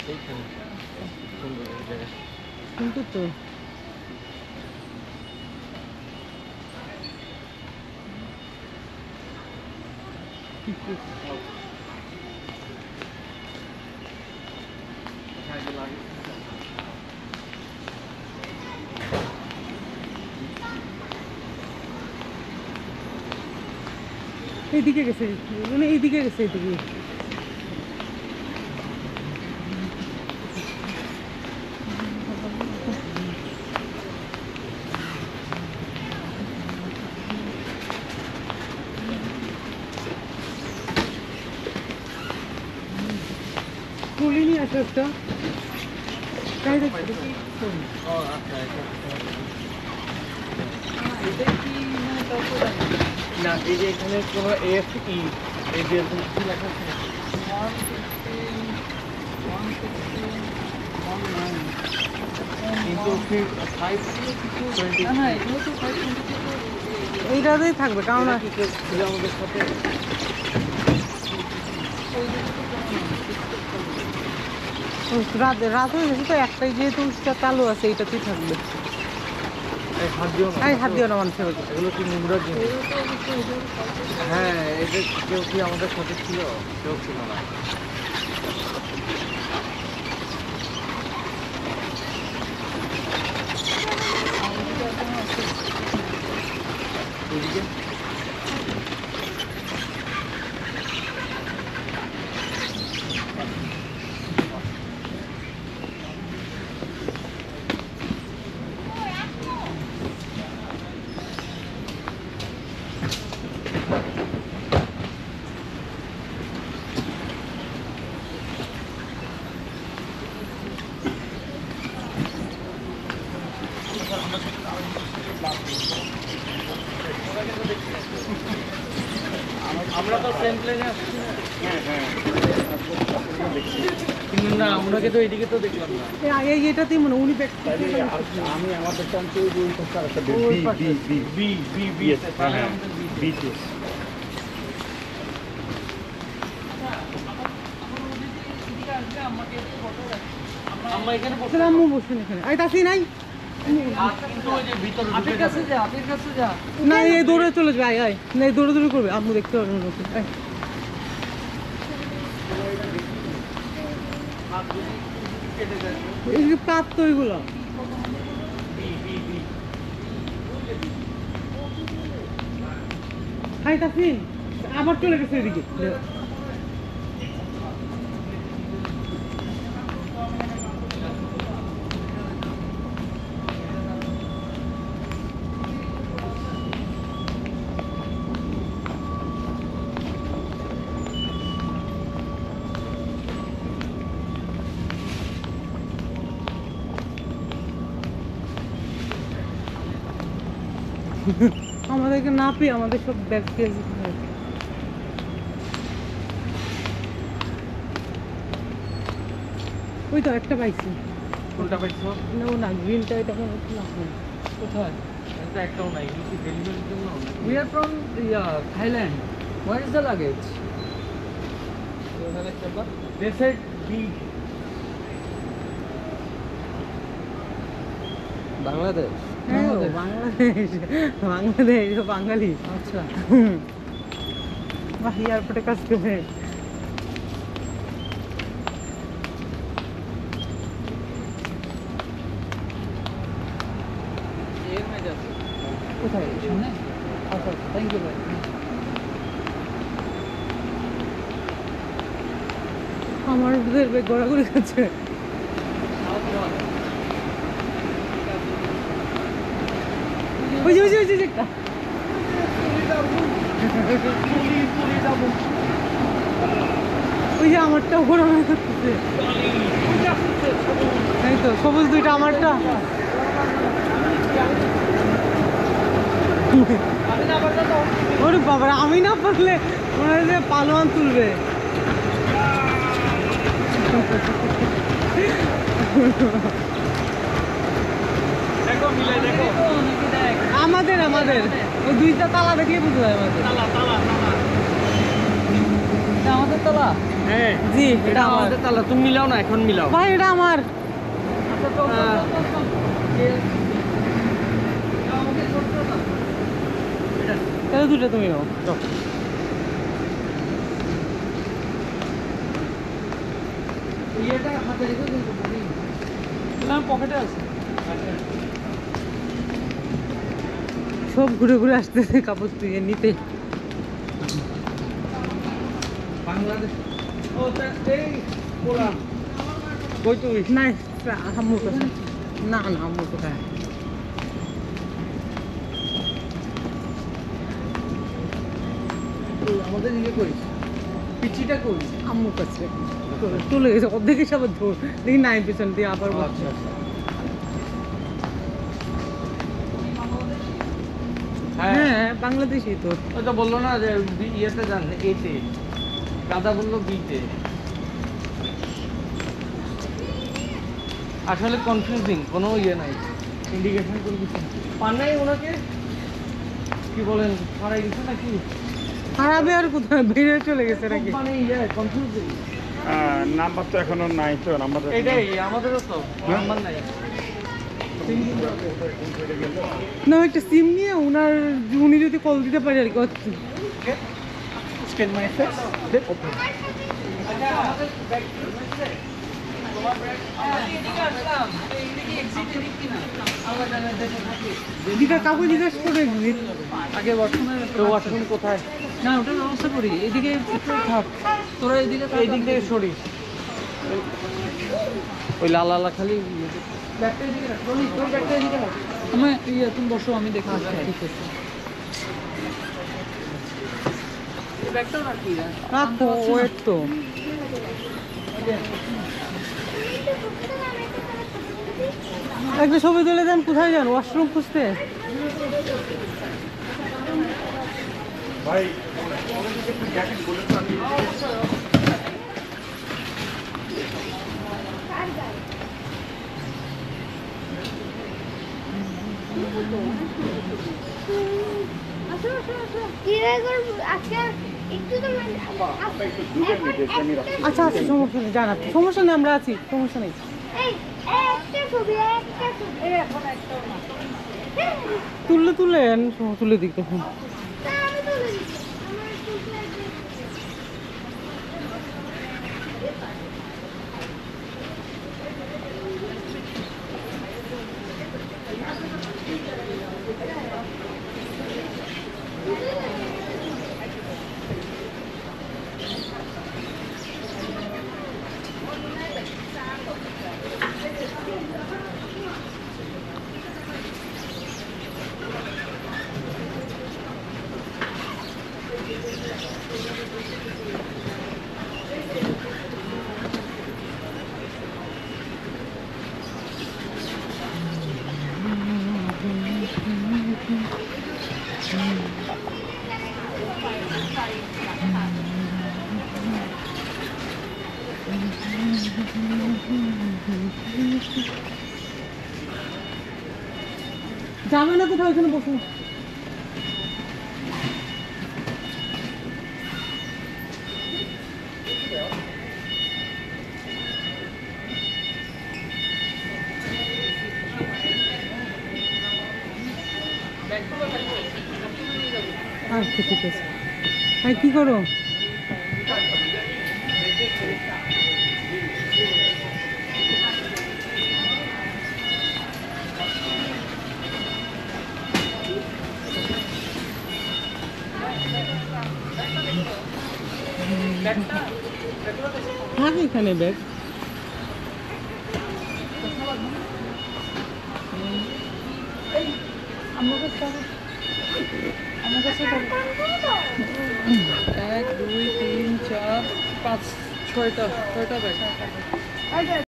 এইখানে সুন্দর এই জায়গা কিন্তু তো এইদিকে গেছে মানে এইদিকে গেছে এইদিকে তুলি নিয়ে আসো একটা তাই দেখো না এই যে এখানে কোনো এফই এই যে এরকম কিছু লেখা আছে কিন্তু এইটাতেই থাকবে কারণ ছিল আমাদের সাথে রাত হয়ে গেছে তো একটাই যেহেতু চালু আছে এইটাতেই থাকবে হাত দিও না মানুষের এগুলো কি নোংরা জিনিস হ্যাঁ এই যে কেউ কি আমাদের সাথে ছিল কেউ ছিল না এদিকে আমরা তো সেম প্লেনে আসছি কিন্তু না ওনাকে তো এইদিকে তো দেখলাম না এই এটাতেই মনে উনি আমি আমাদের টানতে ওই পাশে একটা বি আমরা এখানে বসে আম্মু বসুন এখানে এই তাসি নাই কিন্তু ওই যে ভিতরে আপের কাছে যা না এই দৌড়ে চলে যাবে আয় আয় না এই দৌড়ে দৌড়ে করবে আম্মু দেখতে পারবে না ওকে আয় এই যে পাত তো এগুলো হাই তাসিন আবার চলে গেছে এদিকে আমাদেরকে না পেয়ে আমাদের সব ব্যাগ পেয়েছে ওই তো একটা পাইছি কোনটা পাইছো না ও না গ্রিনটা এটা কোনো না কোথায় এটা একটাও নাই কি ডেলিভারির জন্য We are from Thailand. Where is the luggage? They said B. Bangladesh. হ্যাঁ বাংলাদেশ বাংলাদেশ বাঙালি আচ্ছা বাহ এয়ারপোর্টে কাজ করবে কোথায় সামনে আচ্ছা থ্যাংক ইউ ভাই আমার ওদের ব্যাগ ঘোরাঘুরি করছে ওই যে ওই যে ওই যে একটা ওই যে আমারটা ঘোরাঘুরি করতেছে এই তো সবুজ দুইটা আমারটা ওরে বাবা আমি না পারলে ওরা যে পালোয়ান তুলবে দেখো মিলে দেখো আমাদের আমাদের ওই দুইটা তালা দেখলেই বুঝতে যায় আমাদের এটা আমাদের তালা হ্যাঁ জি এটা এটা আমার আমাদের তালা, তুমি মিলাও না, এখন মিলাও। ভাই এটা আমার তাহলে দুটো তুমি নাও যাও। ইয়েটা হাতে রেখে কিন্তু পকেটে আছে সব ঘুরে ঘুরে আসতেছে কাপড় তুই নিতে। বাংলাদেশ ও এই পোলা কই তুই? না আম্মুর কাছে না না আম্মুর কোথায় আমাদের ইয়ে করি, পিচিটা করি। আম্মুর কাছে চলে গেছে অর্ধেক সবার ধর দেখি নাই পেছন দিয়ে আবার বলছে। আচ্ছা আচ্ছা। হ্যাঁ হ্যাঁ বাংলাদেশি তো ওই তো বললো না যে ইয়েতে যান, এতে দাদা বললো বিতে। আসলে কনফিউজিং, কোনো ইয়ে নাই, ইন্ডিকেশন কোনো কিছু পান নাই। ওনাকে কি বলেন, হারাই গেছে নাকি? হারাবে আর কোথায় বেরিয়ে চলে গেছে নাকি? মানে ইয়ে কনফিউজিং। নাম্বার তো এখনো নাই, তো নাম্বার এটাই আমাদেরও তো নাম্বার নাই। না একটা সিম নিয়ে উনি যদি কল দিতে পারে আর কি। Scan my face open. আচ্ছা আমাদের ব্যাগ হয়েছে তোমার ব্যাগ? এদিকে আসলাম, এদিকে এক্সিট এদিক কিনা আমরা জানা দেখে থাকি। দিদা কাউকে জিজ্ঞেস করে আগে ওয়াশরুমের, তো ওয়াশরুম কোথায়? না ওটার ব্যবস্থা করি, এদিকে একটু থাক, তোরা এদিকে থাক, এই দিক থেকে সরি, ওই লাল লালা খালি ব্যাগটা এদিকে রাখ, রনি তোর ব্যাগটা এদিকে রাখ। আমি তুমি বসো, আমি দেখে আসছি। ঠিক আছে এই ব্যাগটাও রাখি। রাখো ওয়েট তো একটা ছবি তুলে দেন। কোথায় যান? ওয়াশরুম খুঁজতে? ভাই একটু জ্যাকেট বলে তো আমি আচ্ছা আচ্ছা সমস্যা নেই, জানাচ্ছি, সমস্যা নেই, আমরা আছি, সমস্যা নেই। তুলেন তুলে দিক তখন। যাবে না কোথাও, এখানে বসুন। আচ্ছা ঠিক আছে। হ্যাঁ কি করো? থাকে এখানে ব্যাগ। আমার কাছে 1 2 3 4 5 6টা ব্যাগ।